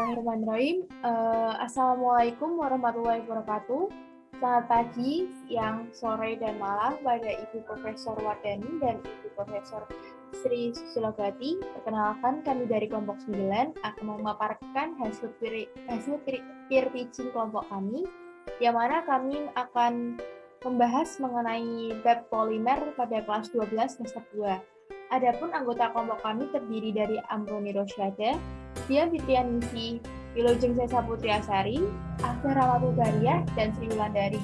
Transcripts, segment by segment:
Bismillahirrahmanirrahim. Assalamualaikum warahmatullahi wabarakatuh. Selamat pagi, siang, sore, dan malam pada Ibu Profesor Wardani dan Ibu Profesor Sri Susilowati. Perkenalkan, kami dari kelompok 9 akan memaparkan hasil peer teaching kelompok kami, yang mana kami akan membahas mengenai bab polimer pada kelas 12 semester 2. Adapun anggota kelompok kami terdiri dari Amroni Rosyada, Dian Fitrianingsih, Wilujeng Sesa Putri Asari, Akhtar Rahmatul Bariyah, dan Sri Wulandari.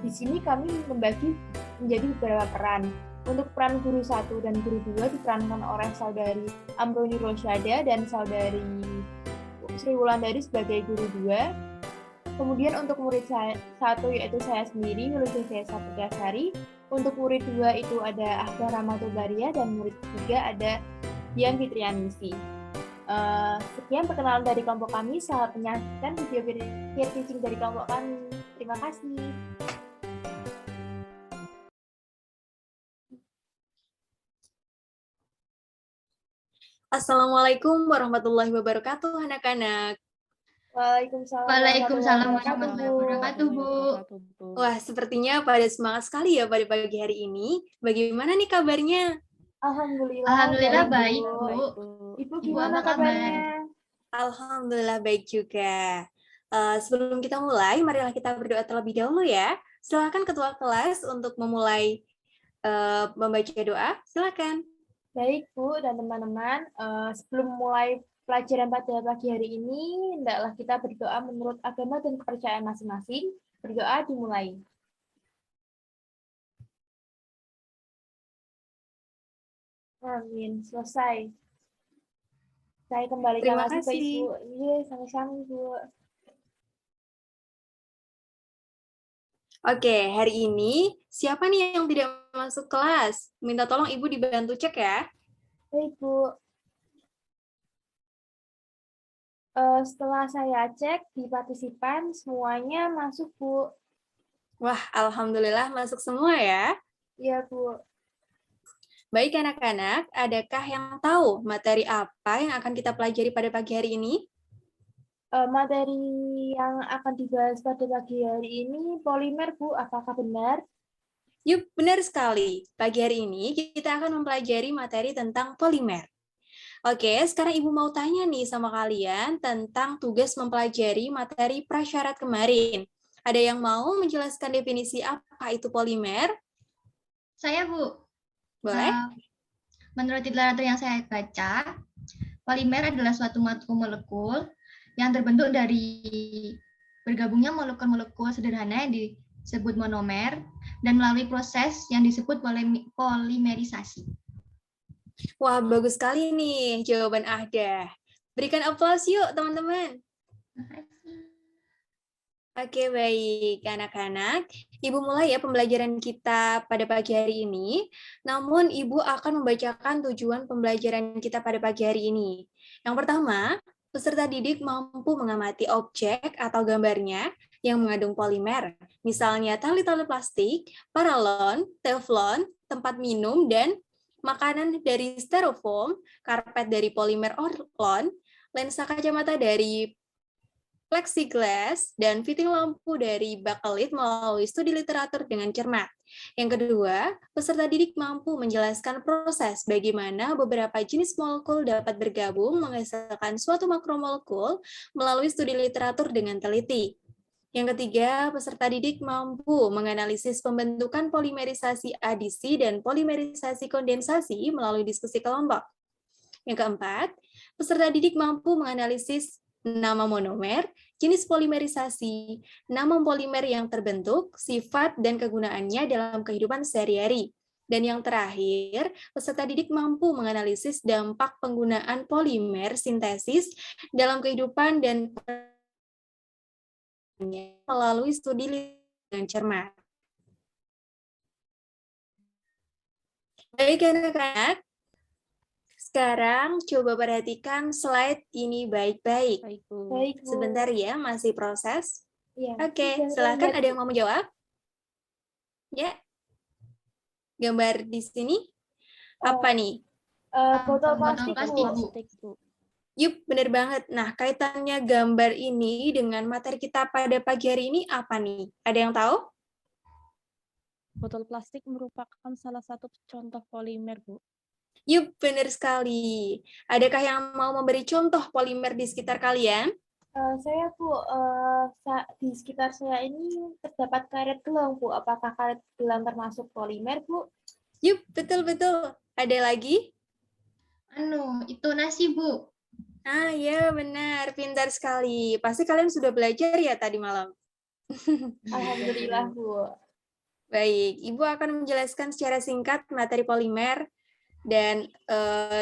Di sini kami membagi menjadi beberapa peran. Untuk peran guru 1 dan guru 2 diperankan oleh saudari Amroni Rosyada dan saudari Sri Wulandari sebagai guru 2. Kemudian untuk murid 1 yaitu saya sendiri, Wilujeng Sesa Putri Asari. Untuk murid 2 itu ada Akhtar Rahmatul Bariyah dan murid 3 ada Dian Fitrianingsih. Sekian perkenalan dari kelompok kami. Selamat menyaksikan video peer teaching dari kelompok kami. Terima kasih. Assalamualaikum warahmatullahi wabarakatuh, anak-anak. Waalaikumsalam warahmatullahi wabarakatuh, Bu. Wah, sepertinya pada semangat sekali ya pada pagi hari ini. Bagaimana nih kabarnya? Alhamdulillah baik, Bu. Ibu gimana kabarnya? Alhamdulillah baik juga. Sebelum kita mulai, marilah kita berdoa terlebih dahulu ya. Silakan ketua kelas untuk memulai membaca doa. Silakan. Baik, Bu dan teman-teman. Sebelum mulai pelajaran pada pagi hari ini, hendaklah kita berdoa menurut agama dan kepercayaan masing-masing. Berdoa dimulai. Amin. Selesai. Saya kembalikan Terima lagi ke kasih. Ibu. Iya, sama-sama, Bu. Oke, hari ini siapa nih yang tidak masuk kelas? Minta tolong Ibu dibantu cek ya. Baik, Bu. Setelah saya cek di partisipan, semuanya masuk, Bu. Wah, alhamdulillah masuk semua ya. Iya, Bu. Baik anak-anak, adakah yang tahu materi apa yang akan kita pelajari pada pagi hari ini? Materi yang akan dibahas pada pagi hari ini polimer, Bu. Apakah benar? Yup, benar sekali. Pagi hari ini kita akan mempelajari materi tentang polimer. Oke, sekarang Ibu mau tanya nih sama kalian tentang tugas mempelajari materi prasyarat kemarin. Ada yang mau menjelaskan definisi apa itu polimer? Saya, Bu. Boleh? Menurut literatur yang saya baca, polimer adalah suatu molekul yang terbentuk dari bergabungnya molekul-molekul sederhana yang disebut monomer dan melalui proses yang disebut polimerisasi. Wah, bagus sekali nih jawaban Ahdah. Berikan aplaus yuk, teman-teman. Oke, baik anak-anak. Ibu mulai ya pembelajaran kita pada pagi hari ini. Namun, Ibu akan membacakan tujuan pembelajaran kita pada pagi hari ini. Yang pertama, peserta didik mampu mengamati objek atau gambarnya yang mengandung polimer. Misalnya tali-tali plastik, paralon, teflon, tempat minum, dan makanan dari styrofoam, karpet dari polimer orlon, lensa kacamata dari plexiglass, dan fitting lampu dari bakelit melalui studi literatur dengan cermat. Yang kedua, peserta didik mampu menjelaskan proses bagaimana beberapa jenis molekul dapat bergabung menghasilkan suatu makromolekul melalui studi literatur dengan teliti. Yang ketiga, peserta didik mampu menganalisis pembentukan polimerisasi adisi dan polimerisasi kondensasi melalui diskusi kelompok. Yang keempat, peserta didik mampu menganalisis nama monomer, jenis polimerisasi, nama polimer yang terbentuk, sifat dan kegunaannya dalam kehidupan sehari-hari. Dan yang terakhir, peserta didik mampu menganalisis dampak penggunaan polimer sintesis dalam kehidupan dan melalui studi dengan cermat. Baik anak-anak, sekarang coba perhatikan slide ini baik-baik. Baik, Bu. Sebentar ya, masih proses. Ya. Oke, silakan ada yang mau menjawab? Ya. Gambar di sini apa nih? Botol plastik, plastik, Bu. Bu. Yup, benar banget. Nah, kaitannya gambar ini dengan materi kita pada pagi hari ini apa nih? Ada yang tahu? Botol plastik merupakan salah satu contoh polimer, Bu. Yup, benar sekali. Adakah yang mau memberi contoh polimer di sekitar kalian? Saya Bu, di sekitar saya ini terdapat karet gelang Bu. Apakah karet gelang termasuk polimer Bu? Yup, betul-betul. Ada lagi? Itu nasi, Bu. Ah, ya benar. Pintar sekali. Pasti kalian sudah belajar ya tadi malam? Alhamdulillah Bu. Baik, Ibu akan menjelaskan secara singkat materi polimer dan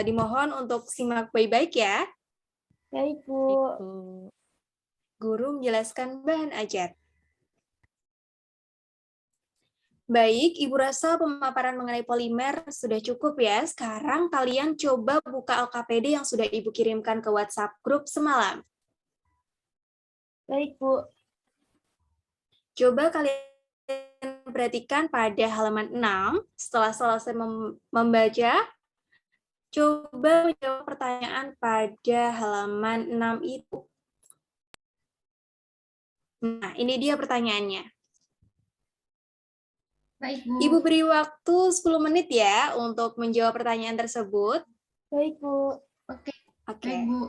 dimohon untuk simak baik-baik ya. Baik Bu. Bu. Guru menjelaskan bahan ajar. Baik, Ibu rasa pemaparan mengenai polimer sudah cukup ya. Sekarang kalian coba buka LKPD yang sudah Ibu kirimkan ke WhatsApp grup semalam. Baik Bu. Coba kalian perhatikan pada halaman 6, setelah selesai membaca, coba menjawab pertanyaan pada halaman 6 itu. Nah, ini dia pertanyaannya. Baik, Bu. Ibu beri waktu 10 menit ya untuk menjawab pertanyaan tersebut. Baik Bu. Oke, Oke. baik, Bu.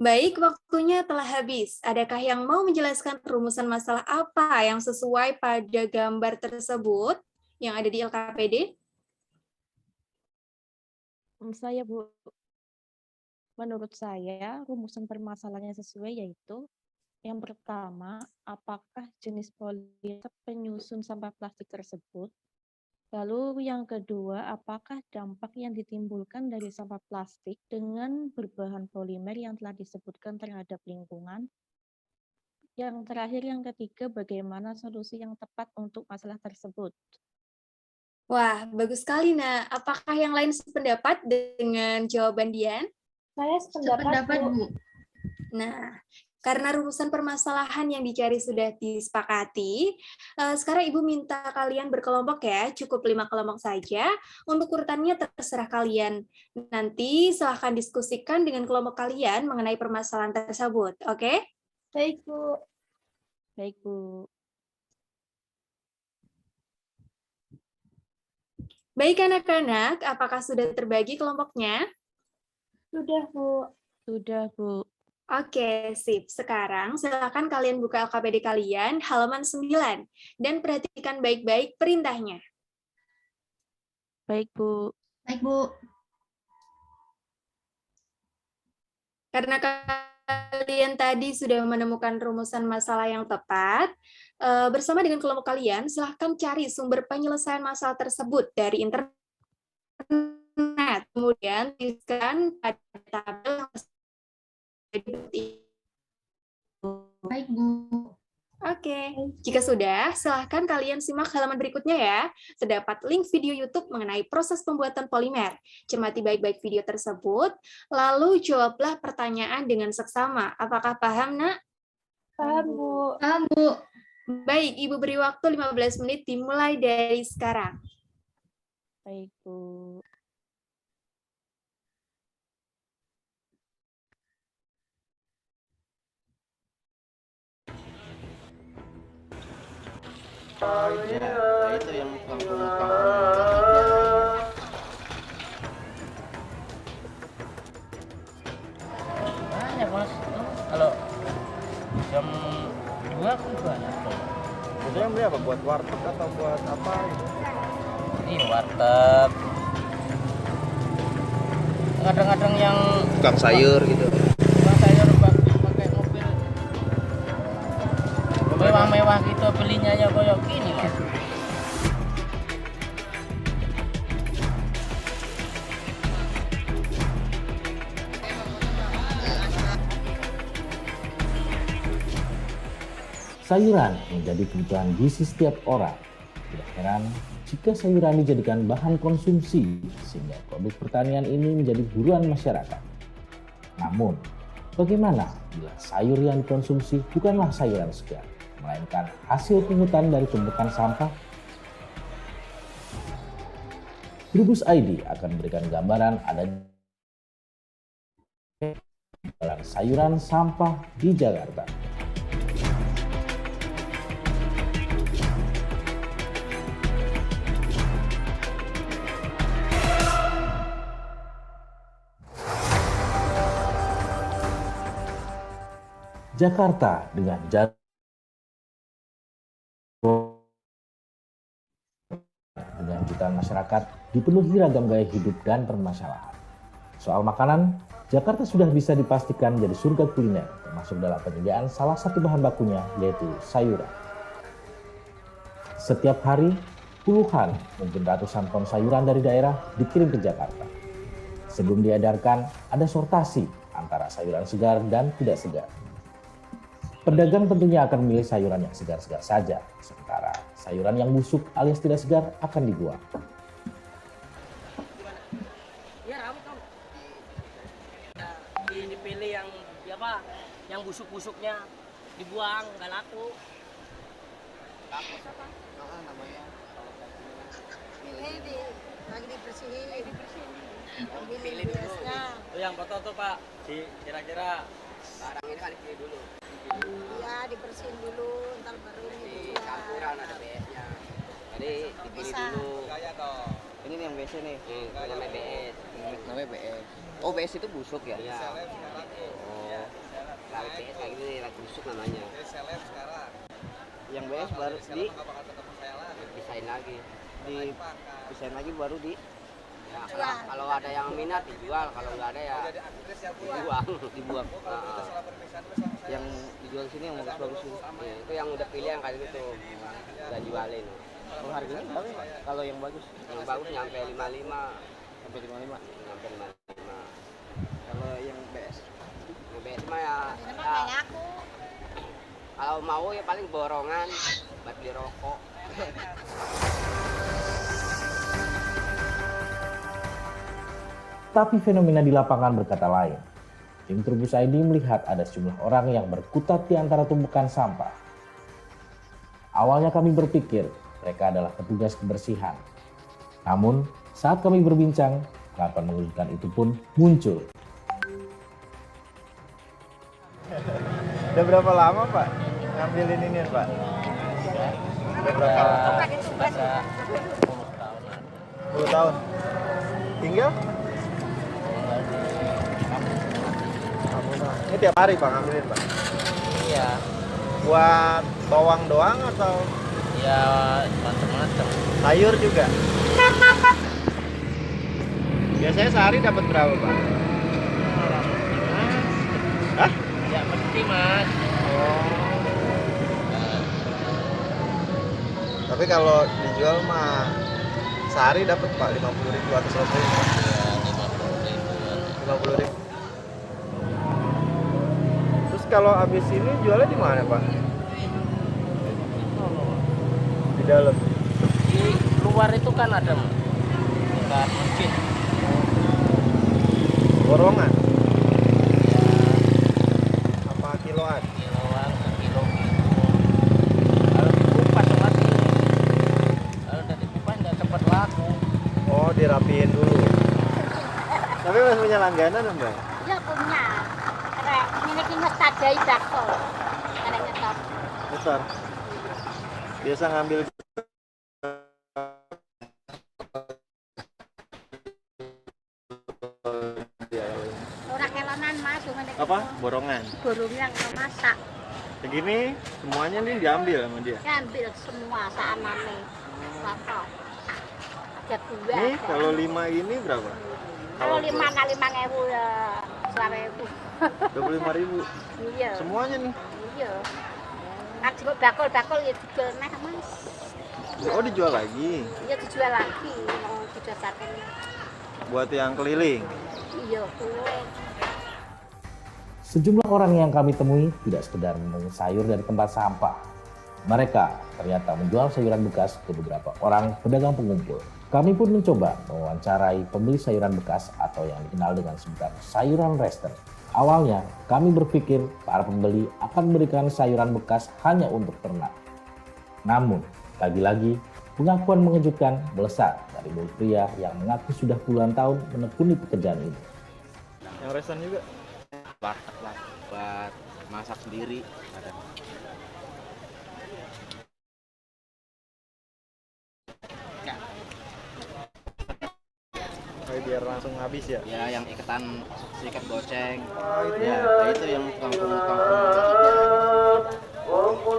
Baik, waktunya telah habis. Adakah yang mau menjelaskan rumusan masalah apa yang sesuai pada gambar tersebut yang ada di LKPD? Saya, Bu. Menurut saya, rumusan permasalahannya sesuai yaitu yang pertama, apakah jenis polimer penyusun sampah plastik tersebut? Lalu yang kedua, apakah dampak yang ditimbulkan dari sampah plastik dengan berbahan polimer yang telah disebutkan terhadap lingkungan? Yang terakhir, yang ketiga, bagaimana solusi yang tepat untuk masalah tersebut? Wah, bagus sekali, Nak. Apakah yang lain sependapat dengan jawaban Dian? Saya sependapat Bu. Nah, karena rumusan permasalahan yang dicari sudah disepakati, sekarang Ibu minta kalian berkelompok ya, cukup 5 kelompok saja. Untuk urutannya terserah kalian. Nanti silahkan diskusikan dengan kelompok kalian mengenai permasalahan tersebut, oke? Baik Bu. Baik, Bu. Baik anak-anak, apakah sudah terbagi kelompoknya? Sudah Bu. Sudah, Bu. Oke, sip. Sekarang silakan kalian buka LKPD kalian halaman 9 dan perhatikan baik-baik perintahnya. Baik, Bu. Baik, Bu. Karena kalian tadi sudah menemukan rumusan masalah yang tepat, bersama dengan kelompok kalian, silahkan cari sumber penyelesaian masalah tersebut dari internet. Kemudian tuliskan pada tabel yang Baik, Bu. Oke, jika sudah, silahkan kalian simak halaman berikutnya ya. Terdapat link video YouTube mengenai proses pembuatan polimer. Cermati baik-baik video tersebut, lalu jawablah pertanyaan dengan seksama. Apakah paham, Nak? Paham Bu. Paham, Bu. Baik, Ibu beri waktu 15 menit dimulai dari sekarang. Baik, Bu. Ya, itu yang muka-muka. Banyak Mas. Kalau jam 2 kan banyak. Biasanya beli apa? Buat warteg atau buat apa gitu? Ini warteg. Kadang-kadang yang Tukang sayur gitu. tukang sayur pakai mobil mewah-mewah gitu, belinya ya kayak gini Mas. Sayuran menjadi kebutuhan gizi setiap orang. Tidak heran jika sayuran dijadikan bahan konsumsi, sehingga produk pertanian ini menjadi buruan masyarakat. Namun, bagaimana bila sayur yang dikonsumsi bukanlah sayuran segar, melainkan hasil pungutan dari tumpukan sampah? Trubus ID akan memberikan gambaran adanya jualan sayuran sampah di Jakarta. Jakarta dengan jutaan masyarakat dipenuhi ragam gaya hidup dan permasalahan. Soal makanan, Jakarta sudah bisa dipastikan jadi surga kuliner, termasuk dalam penyediaan salah satu bahan bakunya, yaitu sayuran. Setiap hari, puluhan, mungkin ratusan ton sayuran dari daerah dikirim ke Jakarta. Sebelum diedarkan, ada sortasi antara sayuran segar dan tidak segar. Pedagang tentunya akan memilih sayuran yang segar-segar saja, sementara sayuran yang busuk alias tidak segar akan dibuang. Dipilih yang busuk-busuknya dibuang, nggak laku. Kapus apa? Namanya. Lagi dibersihin. Pilih dulu. Oh, yang foto tuh Pak, kira-kira barang ini kan dipilih dulu. Iya, dibersihin dulu, ntar baru Di campuran ada BS-nya. Jadi dipilih dulu. Ini nih yang BS nih. Namanya BS. Namanya BS. Oh, BS itu busuk ya? Iya. Oh. Kalau BS kayak gini lagi busuk namanya. Yang BS baru dipisahin lagi. Dipisahin lagi baru di kalau ada yang minat dijual, kalau nggak ada ya dibuang. Yang dijual sini yang bagus-bagus ya, itu yang udah pilih yang kayak gitu udah jualin. Oh, harganya berapa ya? Kalau yang bagus nyampe 55. Sampai 55. Nyampe 55. Kalau yang BS mah ya kalau mau ya paling borongan buat beli rokok. Tapi fenomena di lapangan berkata lain. Tim Trubus ID melihat ada sejumlah orang yang berkutat di antara tumpukan sampah. Awalnya kami berpikir mereka adalah petugas kebersihan. Namun, saat kami berbincang, pengakuan mengejutkan itu pun muncul. Udah berapa lama Pak ngambilin ini Pak? Udah berapa lama? 10 tahun. Tinggal? Ini tiap hari Pak ngambilin Pak? Iya. Buat bawang doang atau? Ya macam-macam. Sayur juga? Biasanya sehari dapat berapa Pak? Hah? Ya mesti Mas. Oh. Tapi kalau dijual mah sehari dapat Pak 50.000 atau 100.000? Ya 50.000. 50.000. Terus kalau habis ini jualnya di mana Pak? Di dalam. Di luar itu kan ada dekat masjid. Borongan? Apa kiloan? Kiloan, sekilo gitu. Kalau dikupas lagi. Kalau udah dikupas nggak cepat laku. Oh, dirapiin dulu. Tapi masih punya langganan Mbak? Iya punya. Karena ini mas tajai bakso. Karena nyetor. Besar. Biasa ngambil Orang kelonan mas, cuma apa? Borongan. burungnya masak. Segini semuanya nih diambil sama dia. Ambil semua saanane. Bapak. Ada dua. Nih kalau 5 ini berapa? Kalau 5 kali 5.000 ya 1.000. 25.000. Iya. Semuanya nih. Iya. Kan juga bakul-bakul ya dijual nah mas. Oh, dijual lagi. Iya dijual lagi. Mau dijual sate. Buat yang keliling. Iya kue. Sejumlah orang yang kami temui tidak sekedar memenuhi sayur dari tempat sampah. Mereka ternyata menjual sayuran bekas ke beberapa orang pedagang pengumpul. Kami pun mencoba mewawancarai pembeli sayuran bekas atau yang dikenal dengan sebutan sayuran rester. Awalnya kami berpikir para pembeli akan memberikan sayuran bekas hanya untuk ternak. Namun, lagi-lagi pengakuan mengejutkan melesat dari mulut pria yang mengaku sudah puluhan tahun menekuni pekerjaan ini. Yang resan juga? warteg lah buat masak sendiri. Biar langsung habis ya? Ya, yang iketan ikat goceng. Oh, itu. Ya, itu yang tukang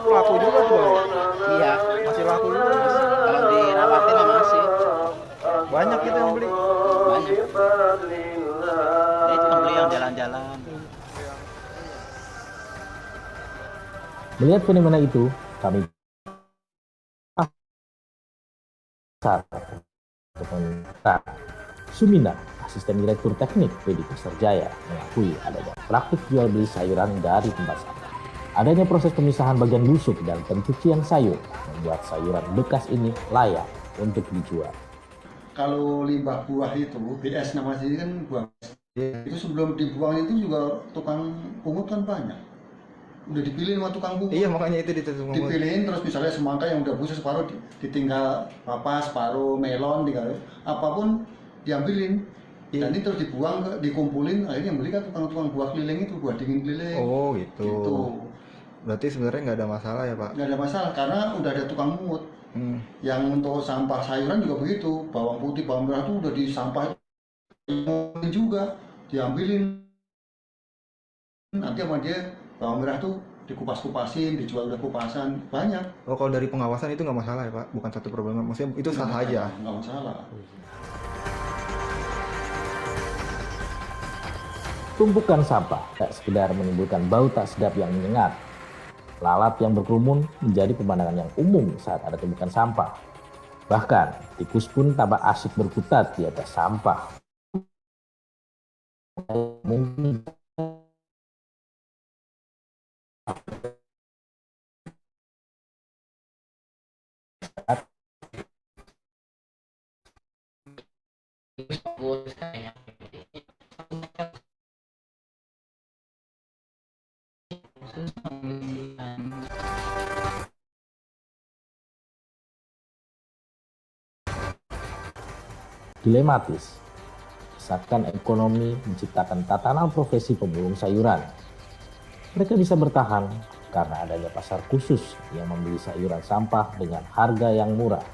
Laku juga tuh, Bang. Iya, Masih laku juga. kalau dirawatin ya masih Banyak gitu yang beli. banyak. Ya, itu yang beli yang jalan-jalan. Melihat fenomena itu, kami Sumina, asisten direktur teknik PD Pasar Jaya, mengakui adanya praktik jual beli sayuran dari tempat sampah. Adanya proses pemisahan bagian busuk dan pencucian sayur membuat sayuran bekas ini layak untuk dijual. Kalau limbah buah itu, BS namanya sendiri kan buah. Itu sebelum dibuang itu juga tukang pungut kan banyak. Udah dipilih sama tukang pungut. Iya, makanya itu dipilihin, terus misalnya semangka yang udah busuk separuh ditinggal papas, separuh melon, tinggal apapun diambilin. Dan ini terus dibuang, dikumpulin, akhirnya yang beli kan tukang-tukang buah keliling itu, buah dingin keliling. Oh gitu. Berarti sebenarnya nggak ada masalah ya Pak? Nggak ada masalah, karena udah ada tukang pungut. Yang untuk sampah sayuran juga begitu, bawang putih, bawang merah itu udah disampah juga, diambilin. Nanti sama dia bawang merah tuh dikupas-kupasin, dijual udah kupasan, banyak. Oh, kalau dari pengawasan itu nggak masalah ya Pak? Bukan satu problem, maksudnya itu sah aja? Nggak masalah. Tumpukan sampah tak sekedar menimbulkan bau tak sedap yang menyengat. Lalat yang berkerumun menjadi pemandangan yang umum saat ada tumpukan sampah. Bahkan, tikus pun tampak asyik berkutat di atas sampah. Mungkin dilematis. Misalkan ekonomi menciptakan tatanan profesi pemulung sayuran. Mereka bisa bertahan karena adanya pasar khusus yang membeli sayuran sampah dengan harga yang murah.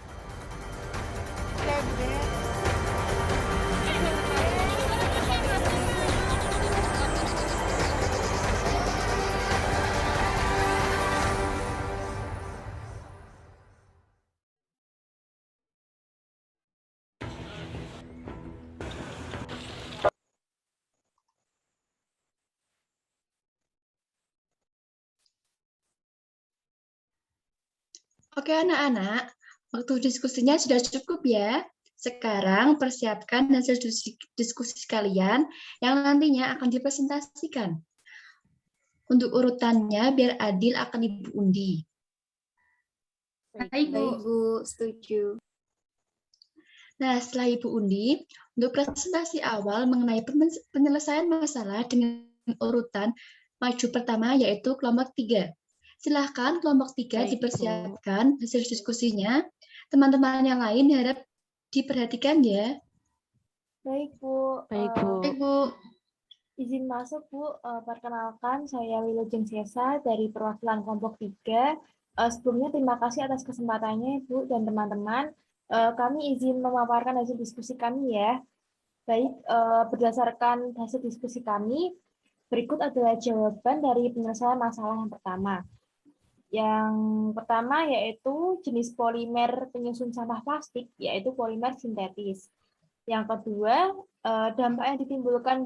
Oke anak-anak, waktu diskusinya sudah cukup ya. Sekarang persiapkan hasil diskusi kalian yang nantinya akan dipresentasikan. Untuk urutannya biar adil akan Ibu undi. Baik, Bu, setuju. Nah, setelah Ibu undi, untuk presentasi awal mengenai penyelesaian masalah dengan urutan maju pertama yaitu kelompok 3. Silahkan kelompok 3 dipersiapkan hasil diskusinya. Teman-teman yang lain harap diperhatikan ya. Baik, Bu. Baik, Bu. Baik, Bu. Izin masuk, Bu. Perkenalkan, saya Wilujeng Sesa dari perwakilan kelompok 3. Sebelumnya terima kasih atas kesempatannya, Bu dan teman-teman. Kami izin memaparkan hasil diskusi kami ya. Baik, berdasarkan hasil diskusi kami, berikut adalah jawaban dari penyelesaian masalah yang pertama. Yang pertama yaitu jenis polimer penyusun sampah plastik, yaitu polimer sintetis. Yang kedua, dampak yang ditimbulkan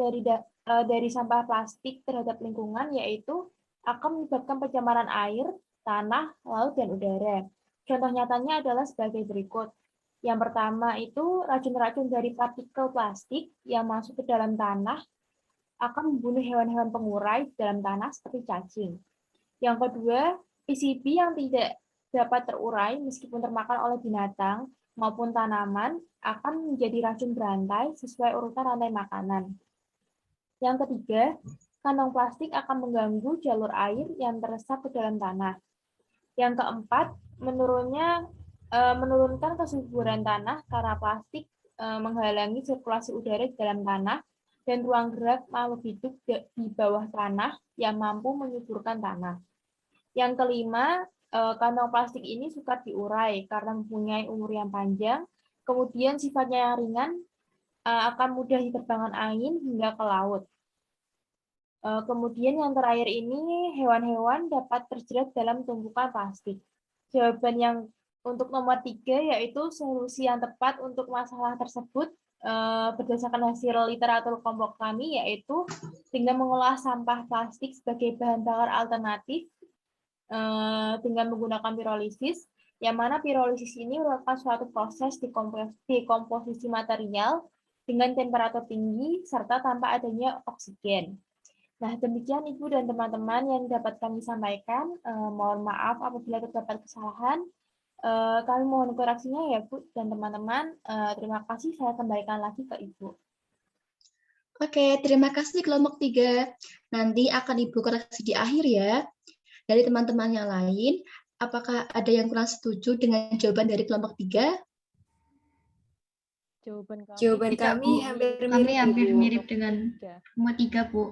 dari sampah plastik terhadap lingkungan yaitu akan menyebabkan pencemaran air, tanah, laut, dan udara. Contoh nyatanya adalah sebagai berikut. Yang pertama itu racun-racun dari partikel plastik yang masuk ke dalam tanah akan membunuh hewan-hewan pengurai dalam tanah seperti cacing. Yang kedua, PCB yang tidak dapat terurai meskipun termakan oleh binatang maupun tanaman akan menjadi racun berantai sesuai urutan rantai makanan. Yang ketiga, kantong plastik akan mengganggu jalur air yang teresap ke dalam tanah. Yang keempat, menurunkan kesuburan tanah karena plastik menghalangi sirkulasi udara di dalam tanah dan ruang gerak makhluk hidup di bawah tanah yang mampu menyuburkan tanah. Yang kelima, kantong plastik ini sukar diurai karena mempunyai umur yang panjang, kemudian sifatnya yang ringan, akan mudah diterbangkan angin hingga ke laut. Kemudian yang terakhir ini, hewan-hewan dapat terjerat dalam tumpukan plastik. Jawaban yang untuk nomor 3 yaitu solusi yang tepat untuk masalah tersebut berdasarkan hasil literatur kelompok kami, yaitu dengan mengolah sampah plastik sebagai bahan bakar alternatif dengan menggunakan pirolisis, yang mana pirolisis ini merupakan suatu proses dekomposisi material dengan temperatur tinggi serta tanpa adanya oksigen. Nah, demikian Ibu dan teman-teman yang dapat kami sampaikan. Mohon maaf apabila terdapat kesalahan. Kami mohon koreksinya ya Bu dan teman-teman. Terima kasih, saya kembalikan lagi ke Ibu. Oke, terima kasih kelompok 3. Nanti akan Ibu koreksi di akhir ya. Dari teman-teman yang lain, apakah ada yang kurang setuju dengan jawaban dari kelompok 3? Jawaban kami hampir mirip dengan kelompok 3, Bu.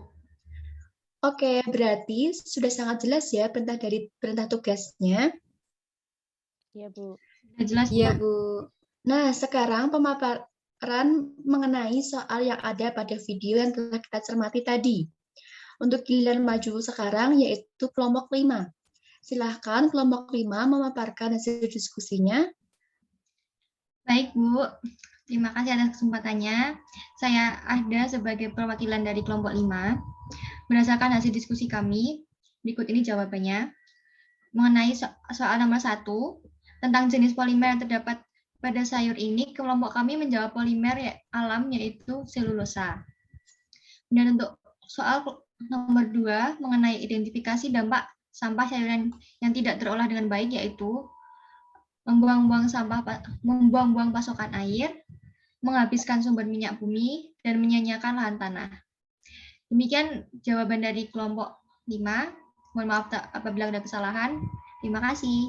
Oke, berarti sudah sangat jelas ya perintah tugasnya. Iya, Bu. Sudah jelas, Iya, Pak. Bu. Nah, sekarang pemaparan mengenai soal yang ada pada video yang telah kita cermati tadi. Untuk giliran maju sekarang yaitu kelompok 5. Silahkan kelompok 5 memaparkan hasil diskusinya. Baik, Bu. Terima kasih atas kesempatannya. Saya ada sebagai perwakilan dari kelompok 5. Berdasarkan hasil diskusi kami, berikut ini jawabannya. Mengenai soal nomor 1, tentang jenis polimer yang terdapat pada sayur ini, kelompok kami menjawab polimer alam yaitu selulosa. Dan untuk soal nomor 2, mengenai identifikasi dampak sampah sayuran yang tidak terolah dengan baik, yaitu membuang-buang pasokan air, menghabiskan sumber minyak bumi, dan menyanyiakan lahan tanah. Demikian jawaban dari kelompok 5. Mohon maaf apabila ada kesalahan. Terima kasih.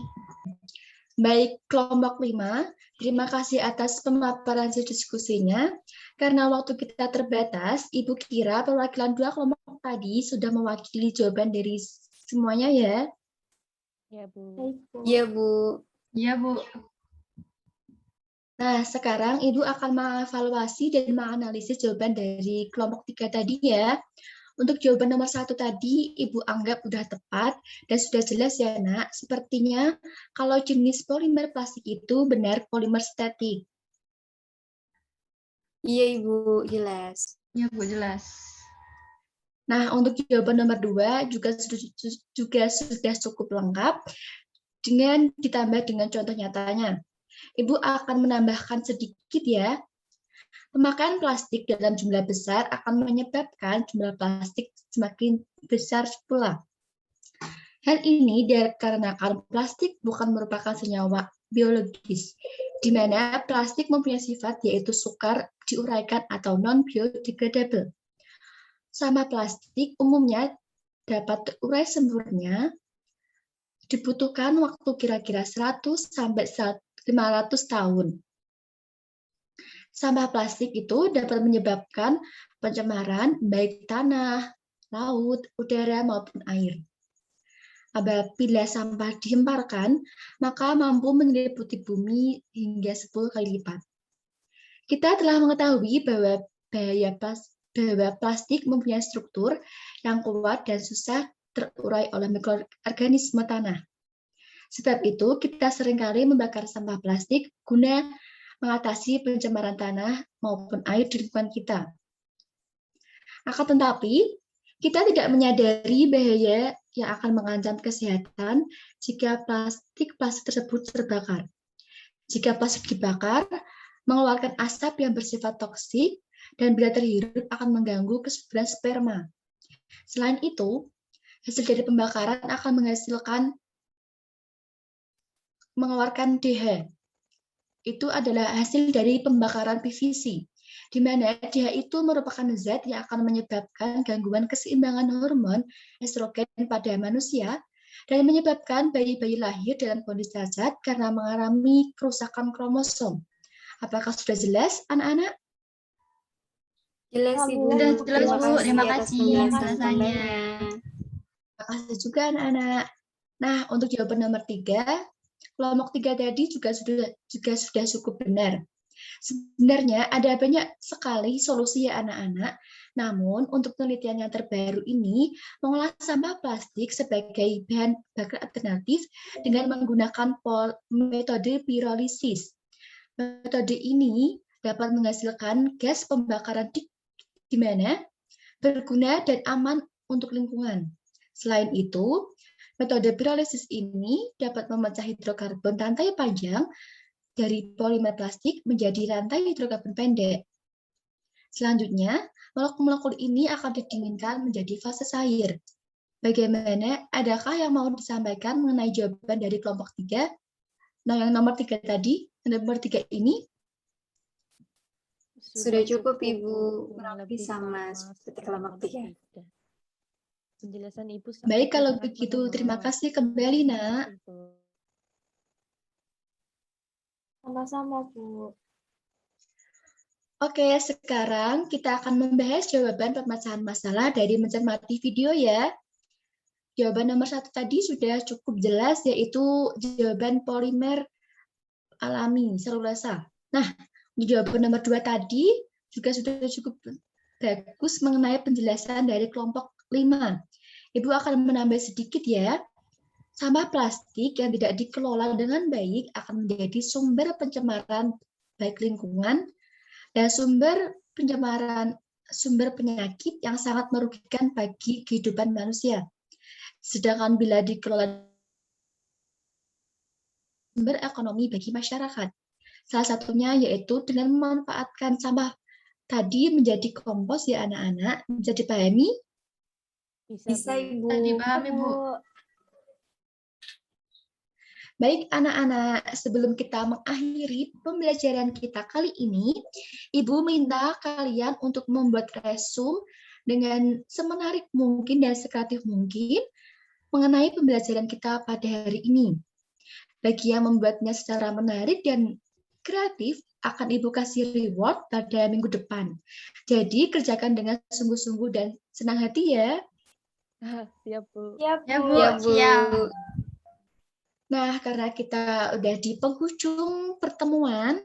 Baik, kelompok 5, terima kasih atas pemaparan diskusinya. Karena waktu kita terbatas, Ibu kira perwakilan 2 kelompok tadi sudah mewakili jawaban dari semuanya ya? Iya, Bu. Iya, Bu. Iya, Bu. Nah, sekarang Ibu akan mengevaluasi dan menganalisis jawaban dari kelompok 3 tadi ya. Untuk jawaban nomor 1 tadi, Ibu anggap sudah tepat dan sudah jelas ya, Nak. Sepertinya kalau jenis polimer plastik itu benar polimer statik. Iya, Ibu, jelas. Iya, Bu, jelas. Nah, untuk jawaban nomor 2 juga sudah cukup lengkap dengan ditambah dengan contoh nyatanya. Ibu akan menambahkan sedikit ya. Pemakaian plastik dalam jumlah besar akan menyebabkan jumlah plastik semakin besar pula. Hal ini dikarenakan plastik bukan merupakan senyawa biologis, di mana plastik mempunyai sifat yaitu sukar diuraikan atau non-biodegradable. Sampah plastik umumnya dapat terurai sempurna, dibutuhkan waktu kira-kira 100–500 tahun. Sampah plastik itu dapat menyebabkan pencemaran baik tanah, laut, udara, maupun air. Apabila sampah dihemparkan, maka mampu menyelimuti bumi hingga 10 kali lipat. Kita telah mengetahui bahwa plastik mempunyai struktur yang kuat dan susah terurai oleh mikroorganisme tanah. Sebab itu, kita seringkali membakar sampah plastik guna mengatasi pencemaran tanah maupun air di lingkungan kita. Akan tetapi, kita tidak menyadari bahaya yang akan mengancam kesehatan jika plastik tersebut terbakar. Jika plastik dibakar, mengeluarkan asap yang bersifat toksik dan bila terhirup akan mengganggu kesuburan sperma. Selain itu, hasil dari pembakaran akan mengeluarkan DH. Itu adalah hasil dari pembakaran PVC, di mana DH itu merupakan zat yang akan menyebabkan gangguan keseimbangan hormon estrogen pada manusia dan menyebabkan bayi-bayi lahir dalam kondisi cacat karena mengalami kerusakan kromosom. Apakah sudah jelas, anak-anak? Jelas Ibu. Sudah jelas, Bu. Terima atas kasih penjelasan penjelasannya. tambahnya. Terima kasih juga anak-anak. Nah, untuk jawaban nomor 3, kelompok 3 tadi juga sudah cukup benar. Sebenarnya ada banyak sekali solusi ya anak-anak. Namun untuk penelitian yang terbaru ini mengolah sampah plastik sebagai bahan bakar alternatif dengan menggunakan metode pirolisis. Metode ini dapat menghasilkan gas pembakaran di mana berguna dan aman untuk lingkungan. Selain itu, metode pirolisis ini dapat memecah hidrokarbon rantai panjang dari polimer plastik menjadi rantai hidrokarbon pendek. Selanjutnya, molekul-molekul ini akan didinginkan menjadi fase cair. Bagaimana? Adakah yang mau disampaikan mengenai jawaban dari kelompok 3? Nah, yang nomor 3 tadi, nomor 3 ini? Sudah cukup Ibu, kurang lebih sama seperti kelompok 3. Penjelasan Ibu Baik, kalau begitu terima kasih kembali, Nak. Sama-sama, Bu. Oke, sekarang kita akan membahas jawaban pemecahan masalah dari mencermati video ya. Jawaban nomor 1 tadi sudah cukup jelas, yaitu jawaban polimer alami, selulosa. Nah, jawaban nomor 2 tadi juga sudah cukup bagus mengenai penjelasan dari kelompok 5. Ibu akan menambah sedikit ya. Sampah plastik yang tidak dikelola dengan baik akan menjadi sumber pencemaran baik lingkungan dan sumber penyakit yang sangat merugikan bagi kehidupan manusia. Sedangkan bila dikelola sumber ekonomi bagi masyarakat. Salah satunya yaitu dengan memanfaatkan sampah tadi menjadi kompos ya anak-anak. Bisa dipahami? Bisa Ibu. Dipahami, Bu. Baik anak-anak, sebelum kita mengakhiri pembelajaran kita kali ini, Ibu minta kalian untuk membuat resume dengan semenarik mungkin dan sekreatif mungkin mengenai pembelajaran kita pada hari ini. Bagi yang membuatnya secara menarik dan kreatif, akan Ibu kasih reward pada minggu depan. Jadi kerjakan dengan sungguh-sungguh dan senang hati ya. Siap, Bu. Ya, Bu. Siap. Nah, karena kita udah di penghujung pertemuan,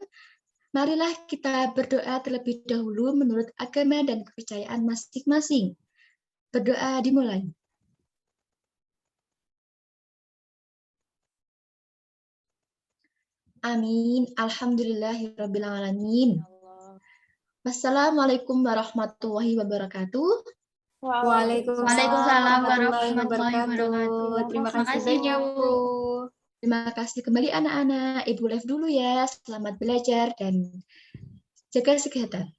marilah kita berdoa terlebih dahulu menurut agama dan kepercayaan masing-masing. Berdoa dimulai. Amin. Alhamdulillahirabbil alamin. Wassalamualaikum warahmatullahi wabarakatuh. Waalaikumsalam warahmatullahi wabarakatuh. Terima kasih banyak, Bu. Terima kasih kembali anak-anak. Ibu live dulu ya. Selamat belajar dan jaga kesehatan.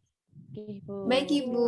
Baik, Ibu.